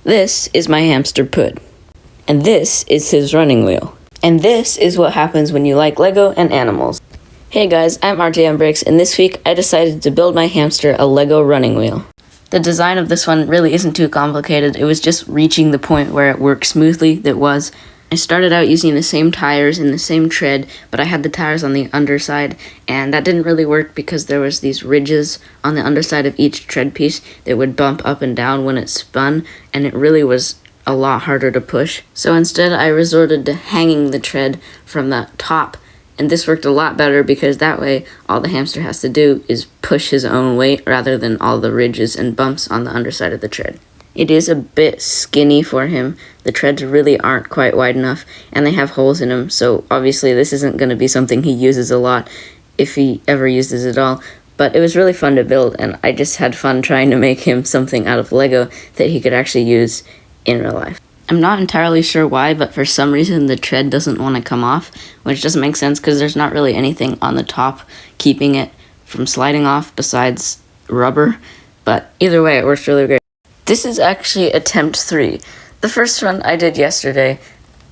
This is my hamster Pud. And this is his running wheel. And this is what happens when you like Lego and animals. Hey guys, I'm RJMBricks, and this week I decided to build my hamster a Lego running wheel. The design of this one really isn't too complicated. It was just reaching the point where it worked smoothly. I started out using the same tires and the same tread, but I had the tires on the underside, and that didn't really work because there was these ridges on the underside of each tread piece that would bump up and down when it spun, and it really was a lot harder to push. So instead I resorted to hanging the tread from the top, and this worked a lot better because that way all the hamster has to do is push his own weight rather than all the ridges and bumps on the underside of the tread. It is a bit skinny for him. The treads really aren't quite wide enough, and they have holes in them, so obviously this isn't going to be something he uses a lot, if he ever uses it all. But it was really fun to build, and I just had fun trying to make him something out of Lego that he could actually use in real life. I'm not entirely sure why, but for some reason the tread doesn't want to come off, which doesn't make sense because there's not really anything on the top keeping it from sliding off besides rubber. But either way, it works really great. This is actually attempt 3. The first one I did yesterday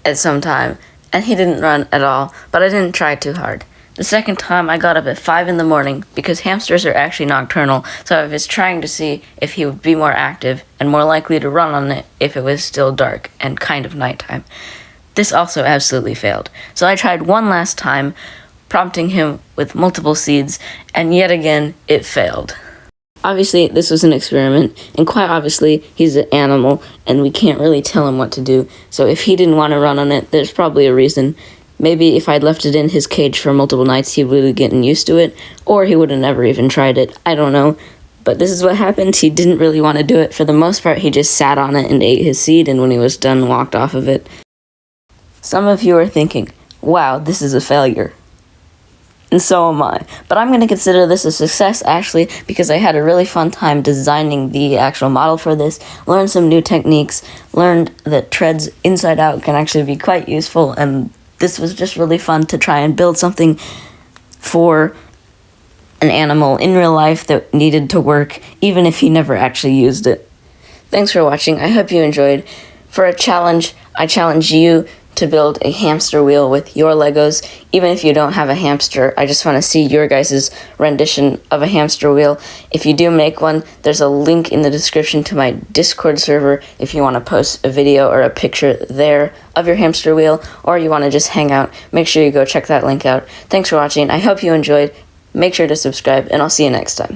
at some time, and he didn't run at all, but I didn't try too hard. The second time I got up at 5 in the morning because hamsters are actually nocturnal, so I was trying to see if he would be more active and more likely to run on it if it was still dark and kind of nighttime. This also absolutely failed. So I tried one last time, prompting him with multiple seeds, and yet again it failed. Obviously, this was an experiment, and quite obviously, he's an animal, and we can't really tell him what to do, so if he didn't want to run on it, there's probably a reason. Maybe if I'd left it in his cage for multiple nights, he would have gotten used to it, or he would have never even tried it. I don't know. But this is what happened. He didn't really want to do it. For the most part, he just sat on it and ate his seed, and when he was done, walked off of it. Some of you are thinking, wow, this is a failure. And so am I. But I'm going to consider this a success, actually, because I had a really fun time designing the actual model for this, learned some new techniques, learned that treads inside out can actually be quite useful, and this was just really fun to try and build something for an animal in real life that needed to work, even if he never actually used it. Thanks for watching. I hope you enjoyed. For a challenge, I challenge you to build a hamster wheel with your Legos. Even if you don't have a hamster, I just want to see your guys' rendition of a hamster wheel. If you do make one, there's a link in the description to my Discord server if you want to post a video or a picture there of your hamster wheel, or you want to just hang out. Make sure you go check that link out. Thanks for watching. I hope you enjoyed. Make sure to subscribe, and I'll see you next time.